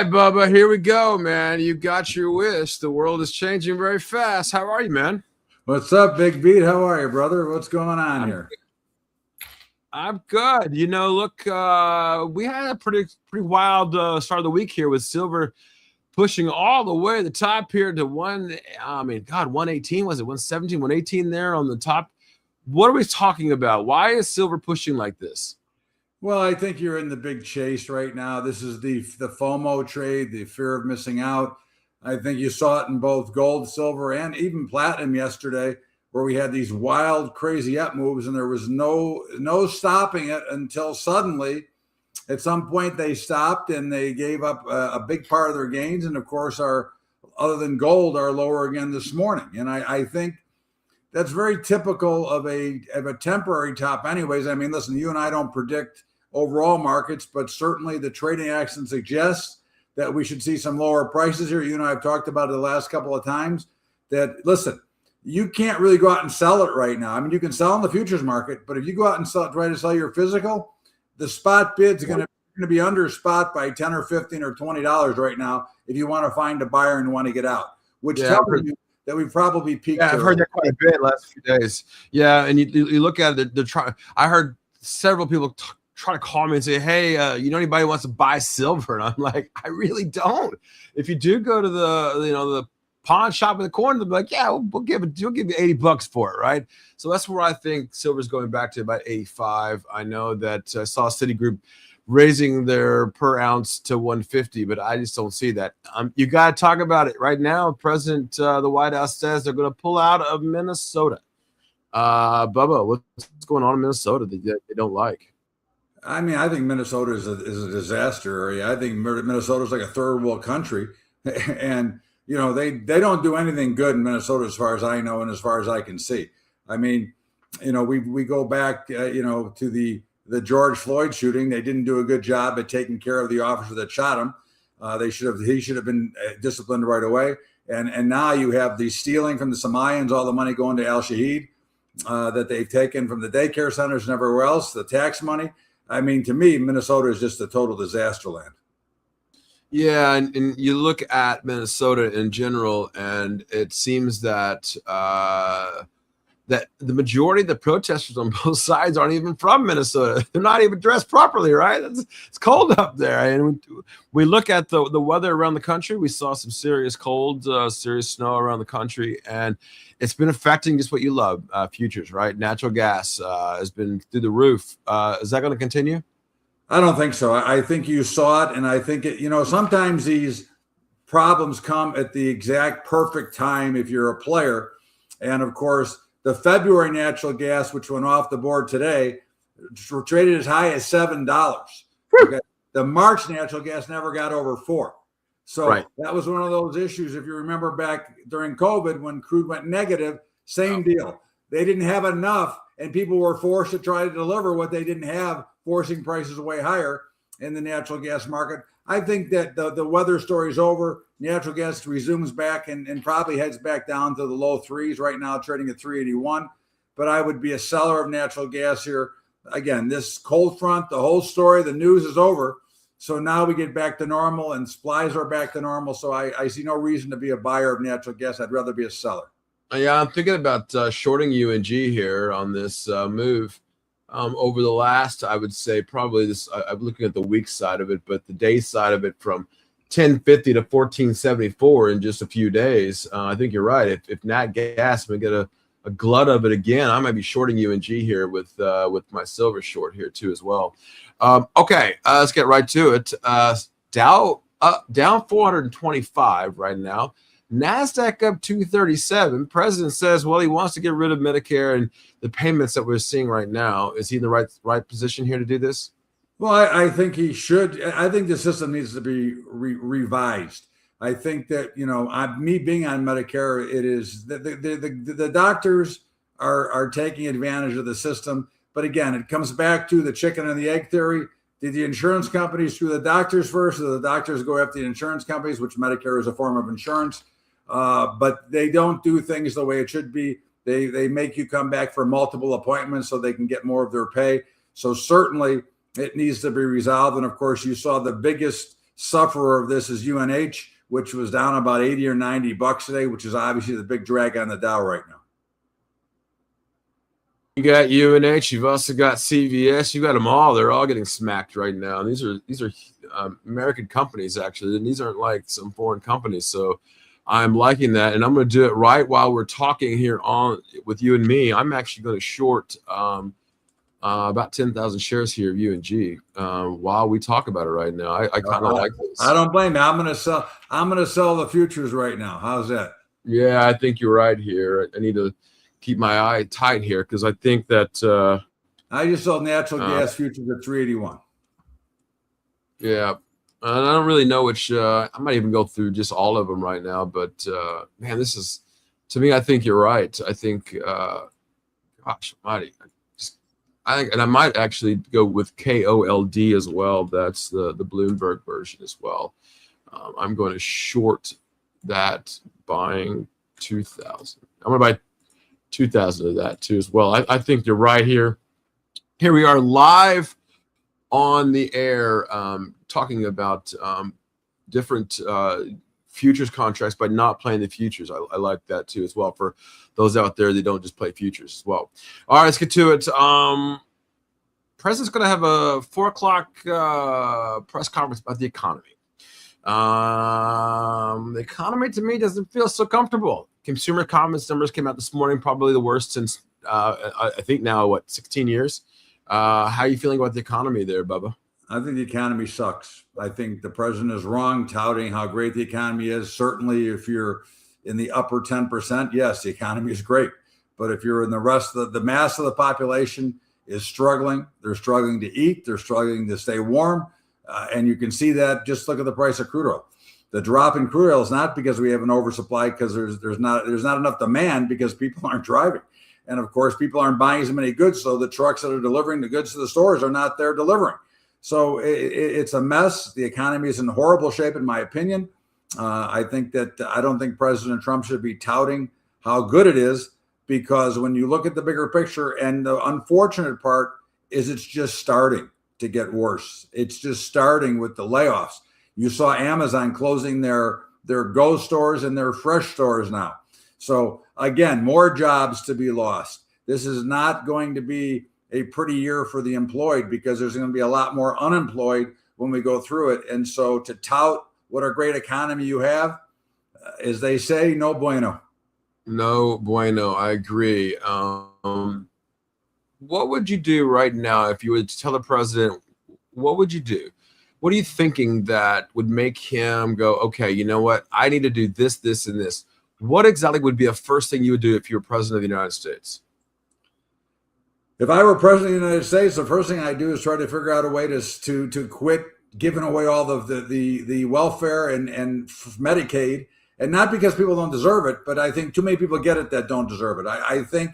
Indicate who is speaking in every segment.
Speaker 1: right, Bubba, here we go, man. You got your wish. The world is changing very fast. How are you, man?
Speaker 2: What's up, Big Beat? How are you, brother? What's going on here?
Speaker 1: I'm good. Look, we had a pretty wild start of the week here with silver pushing all the way to the top here to 118, was it 117, 118 there on the top? What are we talking about? Why is silver pushing like this?
Speaker 2: Well, I think you're in the big chase right now. This is the FOMO trade, the fear of missing out. I think you saw it in both gold, silver, and even platinum yesterday, where we had these wild, crazy up moves, and there was no stopping it until suddenly, at some point, they stopped and they gave up a big part of their gains. And of course, other than gold, are lower again this morning. And I think that's very typical of a temporary top. Anyways, I mean, listen, you and I don't predict overall markets, but certainly the trading action suggests that we should see some lower prices here. You and I have talked about it the last couple of times that, listen, you can't really go out and sell it right now. I mean, you can sell in the futures market, but if you go out and try to sell your physical, the spot bid's going to be under spot by 10 or 15 or $20 right now if you want to find a buyer and want to get out, which tells you that we've probably peaked.
Speaker 1: Yeah, I've heard that quite a bit last few days. Yeah, and you look at it, they're trying. I heard several people try to call me and say, hey, you know anybody who wants to buy silver? And I'm like, I really don't. If you do go to the pawn shop in the corner, they'll be like, yeah, we'll give you $80 for it, right? So that's where I think silver's going back to about 85. I know that I saw Citigroup raising their per ounce to 150, but I just don't see that. You got to talk about it right now. President, the White House says they're going to pull out of Minnesota. Bubba, what's going on in Minnesota that they don't like?
Speaker 2: I mean, I think Minnesota is a disaster area. I think Minnesota is like a third world country, and they don't do anything good in Minnesota as far as I know and as far as I can see. I mean, we go back, to the George Floyd shooting. They didn't do a good job at taking care of the officer that shot him. He should have been disciplined right away. And now you have the stealing from the Samayans, all the money going to Al Shaheed that they've taken from the daycare centers and everywhere else, the tax money. I mean, to me, Minnesota is just a total disaster land.
Speaker 1: Yeah, and you look at Minnesota in general, and it seems that that the majority of the protesters on both sides aren't even from Minnesota. They're not even dressed properly, right? It's cold up there. And we look at the weather around the country. We saw some serious cold, serious snow around the country, and it's been affecting just what you love, futures, right? Natural gas has been through the roof. Is that going to continue?
Speaker 2: I don't think so. I think you saw it, and I think sometimes these problems come at the exact perfect time if you're a player. And of course, the February natural gas, which went off the board today, traded as high as $7. Okay. The March natural gas never got over $4. So That was one of those issues. If you remember back during COVID, when crude went negative, same deal. They didn't have enough, and people were forced to try to deliver what they didn't have, forcing prices way higher in the natural gas market. I think that the weather story is over. Natural gas resumes back and probably heads back down to the low threes right now, trading at 381. But I would be a seller of natural gas here. Again, this cold front, the whole story, the news is over. So now we get back to normal and supplies are back to normal. So I see no reason to be a buyer of natural gas. I'd rather be a seller.
Speaker 1: Yeah, I'm thinking about shorting UNG here on this move. Over the last, I would say probably this, I'm looking at the week side of it, but the day side of it from 1050 to 1474 in just a few days. I think you're right. If Nat Gas may get a glut of it again, I might be shorting UNG here with my silver short here too as well. Okay, let's get right to it. Dow down 425 right now. NASDAQ up 237. President says, well, he wants to get rid of Medicare and the payments that we're seeing right now. Is he in the right position here to do this?
Speaker 2: Well, I think he should. I think the system needs to be revised. I think that, me being on Medicare, it is the doctors are taking advantage of the system. But again, it comes back to the chicken and the egg theory. Did the insurance companies screw the doctors first, or the doctors go after the insurance companies, which Medicare is a form of insurance? But they don't do things the way it should be. They make you come back for multiple appointments so they can get more of their pay. So certainly it needs to be resolved. And of course, you saw the biggest sufferer of this is UNH, which was down about 80 or $90 today, which is obviously the big drag on the Dow right now.
Speaker 1: You got UNH. You've also got CVS. You got them all. They're all getting smacked right now. And these are American companies, actually, and these aren't like some foreign companies. So I'm liking that, and I'm going to do it right while we're talking here on with you and me. I'm actually going to short about 10,000 shares here of UNG while we talk about it right now. I kind of like this.
Speaker 2: I don't blame you. I'm going to sell the futures right now. How's that?
Speaker 1: Yeah, I think you're right here. I need to keep my eye tight here because I think that
Speaker 2: I just sold natural gas futures at 381.
Speaker 1: Yeah, and I don't really know which. I might even go through just all of them right now. But man, this is, to me, I think you're right. I think, gosh, I think, and I might actually go with KOLD as well. That's the Bloomberg version as well. I'm going to short that, buying 2,000. I'm going to buy 2,000 of that too as well. I think you're right here. Here we are live on the air talking about different futures contracts, but not playing the futures. I like that too as well for those out there that don't just play futures as well. All right, let's get to it. President's going to have a 4 o'clock press conference about the economy. The economy to me doesn't feel so comfortable. Consumer confidence numbers came out this morning, probably the worst since I think now 16 years. How are you feeling about the economy there, Bubba?
Speaker 2: I think the economy sucks. I think the president is wrong touting how great the economy is. Certainly, if you're in the upper 10%, yes, the economy is great. But if you're in the rest of the mass of the population is struggling, they're struggling to eat, they're struggling to stay warm. And you can see that, just look at the price of crude oil. The drop in crude oil is not because we have an oversupply, because there's not enough demand because people aren't driving. And of course, people aren't buying as many goods, so the trucks that are delivering the goods to the stores are not there delivering. So it's a mess. The economy is in horrible shape, in my opinion. I don't think President Trump should be touting how good it is, because when you look at the bigger picture, and the unfortunate part is it's just starting to get worse. It's just starting with the layoffs. You saw Amazon closing their Go stores and their Fresh stores now. So again, more jobs to be lost. This is not going to be a pretty year for the employed, because there's going to be a lot more unemployed when we go through it. And so to tout what a great economy you have, as they say, no bueno.
Speaker 1: No bueno. I agree. What would you do right now if you would tell the president? What would you do? What are you thinking that would make him go, okay, you know what? I need to do this, this, and this. What exactly would be the first thing you would do if you were president of the United States?
Speaker 2: If I were president of the United States, the first thing I'd do is try to figure out a way to quit giving away all of the welfare and Medicaid. And not because people don't deserve it, but I think too many people get it that don't deserve it. I think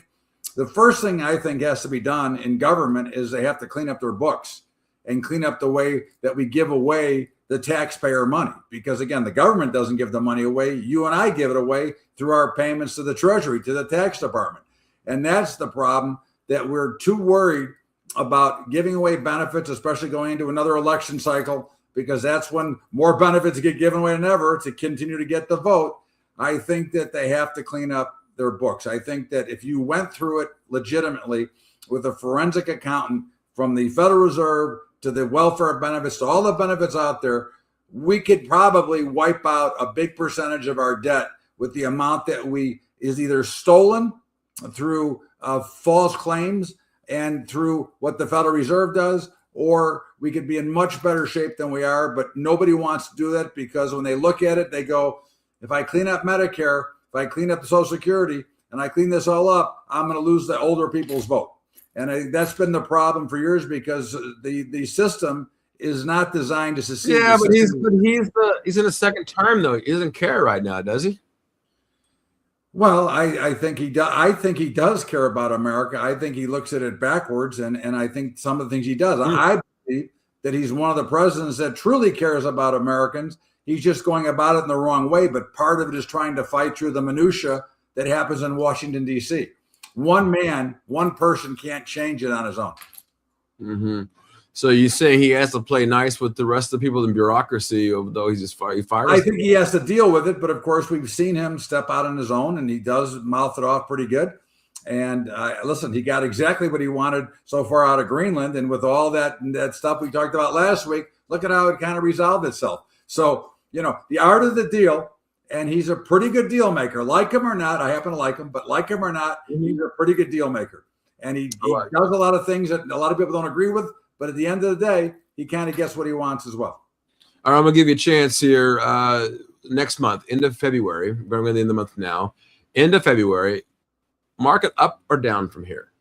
Speaker 2: the first thing I think has to be done in government is they have to clean up their books and clean up the way that we give away the taxpayer money. Because again, the government doesn't give the money away. You and I give it away through our payments to the Treasury, to the tax department. And that's the problem, that we're too worried about giving away benefits, especially going into another election cycle, because that's when more benefits get given away than ever to continue to get the vote. I think that they have to clean up their books. I think that if you went through it legitimately with a forensic accountant, from the Federal Reserve to the welfare benefits to all the benefits out there, we could probably wipe out a big percentage of our debt with the amount that is either stolen through false claims and through what the Federal Reserve does, or we could be in much better shape than we are. But nobody wants to do that, because when they look at it, they go, if I clean up Medicare, if I clean up the Social Security, and I clean this all up, I'm going to lose the older people's vote. And that's been the problem for years, because the system is not designed to succeed.
Speaker 1: Yeah, but he's in a second term though. He doesn't care right now, does he?
Speaker 2: Well, I think he does. I think he does care about America. I think he looks at it backwards, and I think some of the things he does. I believe that he's one of the presidents that truly cares about Americans. He's just going about it in the wrong way. But part of it is trying to fight through the minutia that happens in Washington, D.C. One man, one person can't change it on his own.
Speaker 1: Mm-hmm. So you saying he has to play nice with the rest of the people in bureaucracy, although he fires?
Speaker 2: I think he has to deal with it, but of course we've seen him step out on his own, and he does mouth it off pretty good. And listen, he got exactly what he wanted so far out of Greenland, and with all that stuff we talked about last week, look at how it kind of resolved itself. So the art of the deal, and he's a pretty good deal maker. Like him or not, I happen to like him, but like him or not, he's a pretty good deal maker, and he does a lot of things that a lot of people don't agree with. But at the end of the day, he kind of gets what he wants as well.
Speaker 1: All right, I'm going to give you a chance here next month, end of February. We're going to end the month now. End of February, market up or down from here?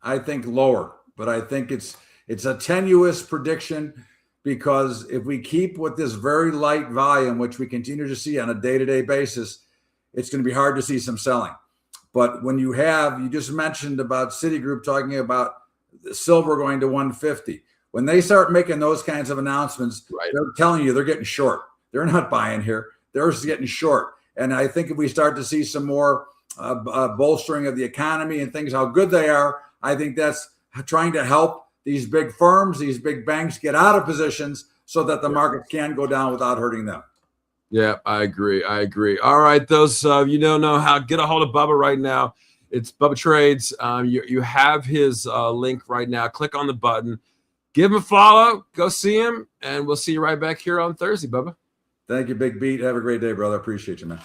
Speaker 2: I think lower, but I think it's a tenuous prediction, because if we keep with this very light volume, which we continue to see on a day-to-day basis, it's going to be hard to see some selling. But when you just mentioned about Citigroup talking about silver going to 150. When they start making those kinds of announcements, they're telling you they're getting short. They're not buying here. They're just getting short. And I think if we start to see some more bolstering of the economy and things, how good they are, I think that's trying to help these big firms, these big banks get out of positions so that the market can go down without hurting them.
Speaker 1: Yeah, I agree. All right, those you don't know how, get a hold of Bubba right now. It's Bubba Trades. You have his link right now. Click on the button. Give him a follow. Go see him. And we'll see you right back here on Thursday, Bubba.
Speaker 2: Thank you, Big Beat. Have a great day, brother. Appreciate you, man.